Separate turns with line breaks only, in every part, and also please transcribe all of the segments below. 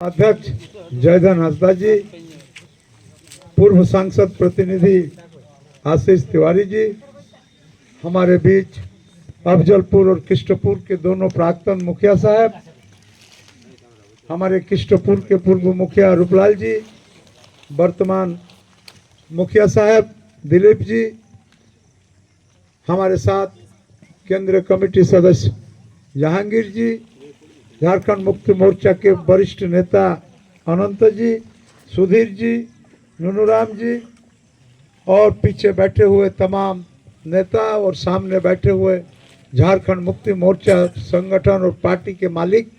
अध्यक्ष जयधन हंसदा जी, पूर्व सांसद प्रतिनिधि आशीष तिवारी जी, हमारे बीच अफजलपुर और कृष्णपुर के दोनों प्राक्तन मुखिया साहब, हमारे कृष्णपुर के पूर्व मुखिया रूपलाल जी, वर्तमान मुखिया साहब दिलीप जी, हमारे साथ केंद्रीय कमेटी सदस्य जहांगीर जी, झारखंड मुक्ति मोर्चा के वरिष्ठ नेता अनंत जी, सुधीर जी, नुनुराम जी और पीछे बैठे हुए तमाम नेता और सामने बैठे हुए झारखंड मुक्ति मोर्चा संगठन और पार्टी के मालिक,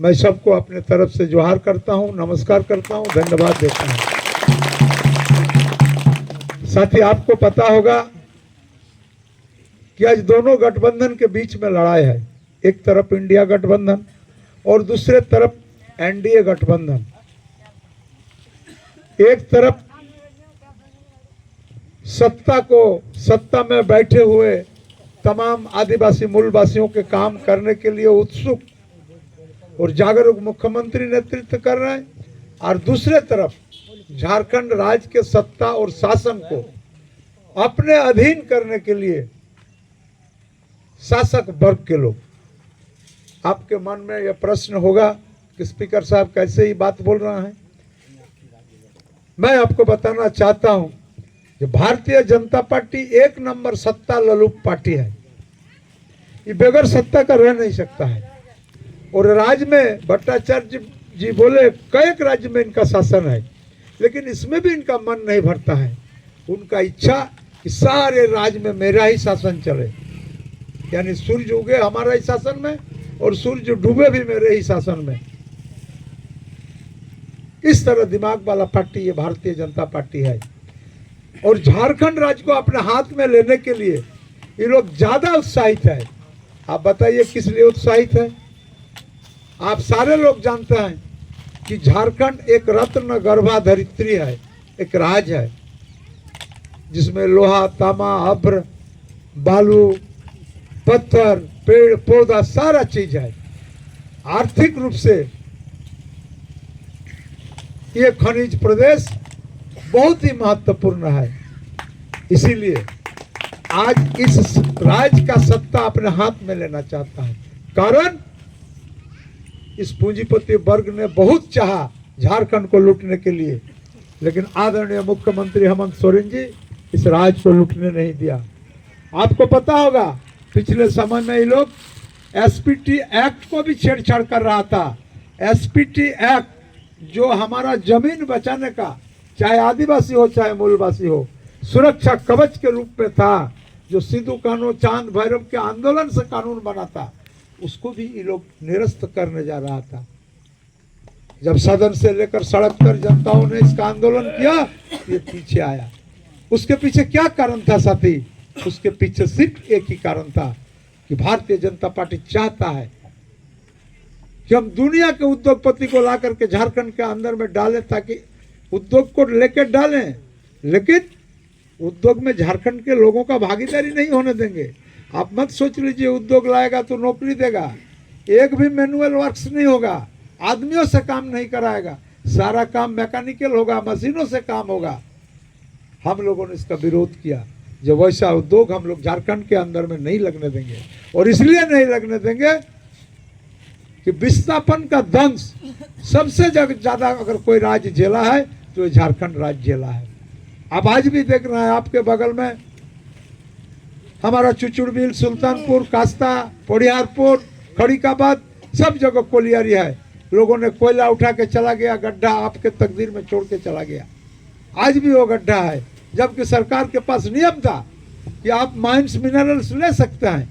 मैं सबको अपने तरफ से जोहार करता हूं, नमस्कार करता हूं, धन्यवाद देता हूं। साथी, आपको पता होगा कि आज दोनों गठबंधन के बीच में लड़ाई है। एक तरफ इंडिया गठबंधन और दूसरे तरफ एनडीए गठबंधन। एक तरफ सत्ता में बैठे हुए तमाम आदिवासी मूलवासियों के काम करने के लिए उत्सुक और जागरूक मुख्यमंत्री नेतृत्व कर रहे हैं, और दूसरे तरफ झारखंड राज्य के सत्ता और शासन को अपने अधीन करने के लिए शासक वर्ग के लोग। आपके मन में यह प्रश्न होगा कि स्पीकर साहब कैसे ही बात बोल रहे हैं। मैं आपको बताना चाहता हूं कि भारतीय जनता पार्टी एक नंबर सत्ता ललुप पार्टी है। ये बगैर सत्ता का रह नहीं सकता है। और राज्य में भट्टाचार्य जी बोले कई राज्य में इनका शासन है, लेकिन इसमें भी इनका मन नहीं भरता है। उनका इच्छा कि सारे राज्य में मेरा ही शासन चले, यानी सूर्य उगे हमारा ही शासन में और सूर्य डूबे भी मेरे ही शासन में। इस तरह दिमाग वाला पार्टी ये भारतीय जनता पार्टी है। और झारखंड राज्य को अपने हाथ में लेने के लिए ये लोग ज्यादा उत्साहित है। आप बताइए किस लिए उत्साहित है? आप सारे लोग जानते हैं कि झारखंड एक रत्न गर्भा धरित्री है, एक राज है जिसमें लोहा, तांबा, अभ्र, बालू, पत्थर, पेड़ पौधा सारा चीज है। आर्थिक रूप से ये खनिज प्रदेश बहुत ही महत्वपूर्ण है। इसीलिए आज इस राज्य का सत्ता अपने हाथ में लेना चाहता है। कारण इस पूंजीपति वर्ग ने बहुत चाहा झारखंड को लूटने के लिए, लेकिन आदरणीय मुख्यमंत्री हेमंत सोरेन जी इस राज्य को लूटने नहीं दिया। आपको पता होगा पिछले समय में ये लोग एसपीटी एक्ट को भी छेड़छाड़ कर रहा था। एसपीटी एक्ट जो हमारा जमीन बचाने का, चाहे आदिवासी हो चाहे मूलवासी हो, सुरक्षा कवच के रूप में था, जो सिद्धू कानू चांद भैरव के आंदोलन से कानून बना था, उसको भी ये लोग निरस्त करने जा रहा था। जब सदन से लेकर सड़क पर जनताओं ने इसका आंदोलन किया, ये पीछे आया। उसके पीछे क्या कारण था साथी? उसके पीछे सिर्फ एक ही कारण था कि भारतीय जनता पार्टी चाहता है कि हम दुनिया के उद्योगपति को ला करके झारखंड के अंदर में डालें, ताकि उद्योग को लेकर डालें, लेकिन उद्योग में झारखंड के लोगों का भागीदारी नहीं होने देंगे। आप मत सोच लीजिए उद्योग लाएगा तो नौकरी देगा। एक भी मैनुअल वर्क्स नहीं होगा, आदमियों से काम नहीं कराएगा, सारा काम मैकेनिकल होगा, मशीनों से काम होगा। हम लोगों ने इसका विरोध किया। जो वैसा उद्योग हम लोग झारखंड के अंदर में नहीं लगने देंगे, और इसलिए नहीं लगने देंगे कि विस्थापन का दंश सबसे ज्यादा अगर कोई राज्य झेला है तो ये झारखंड राज्य झेला है। अब आज भी देख रहे हैं आपके बगल में हमारा चुचुड़बिल, सुल्तानपुर, कास्ता, पोड़ियारपुर, खड़ीकाबाद, सब जगह कोलियारी है। लोगों ने कोयला उठा के चला गया, गड्ढा आपके तकदीर में छोड़ के चला गया। आज भी वो गड्ढा है, जबकि सरकार के पास नियम था कि आप माइंस मिनरल्स ले सकते हैं,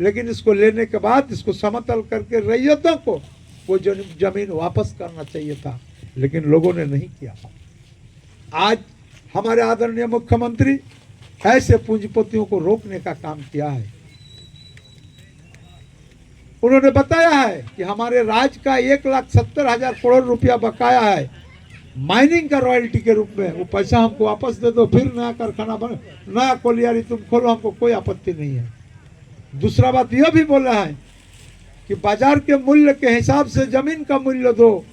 लेकिन इसको लेने के बाद इसको समतल करके रैयतों को वो जमीन वापस करना चाहिए था, लेकिन लोगों ने नहीं किया। आज हमारे आदरणीय मुख्यमंत्री ऐसे पूंजीपतियों को रोकने का काम किया है। उन्होंने बताया है कि हमारे राज्य का 1,70,000 करोड़ रुपया बकाया है माइनिंग का रॉयल्टी के रूप में। वो पैसा हमको वापस दे दो, फिर नया कारखाना बन, नया कोलियारी तुम खोलो, हमको कोई आपत्ति नहीं है। दूसरा बात यह भी बोला है कि बाजार के मूल्य के हिसाब से जमीन का मूल्य दो,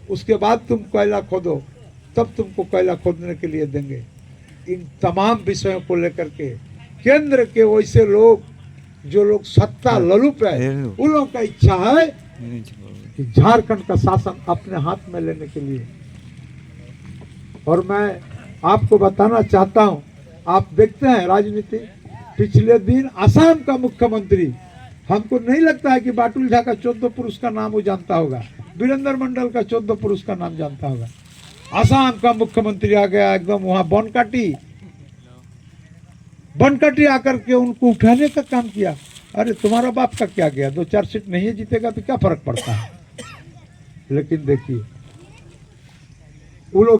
उसके बाद तुम कोयला खोदो, तब तुमको कोयला खोदने के लिए देंगे। इन तमाम विषयों को लेकर के केंद्र के वैसे लोग, जो लोग सत्ता ललुप है, उन लोगों का इच्छा है कि झारखंड का शासन अपने हाथ में लेने के लिए। और मैं आपको बताना चाहता हूं, आप देखते हैं राजनीति, पिछले दिन असम का मुख्यमंत्री, हमको नहीं लगता है कि बाटुल झा का 14 पुरुष का नाम वो जानता होगा, वीरेंद्र मंडल का 14 पुरुष का नाम जानता होगा। असम का मुख्यमंत्री आ गया एकदम वहां बनकाटी आकर के उनको उठाने का काम किया। अरे तुम्हारा बाप का क्या गया, 2-4 सीट नहीं जीतेगा तो क्या फर्क पड़ता है। लेकिन देखिए वो लोग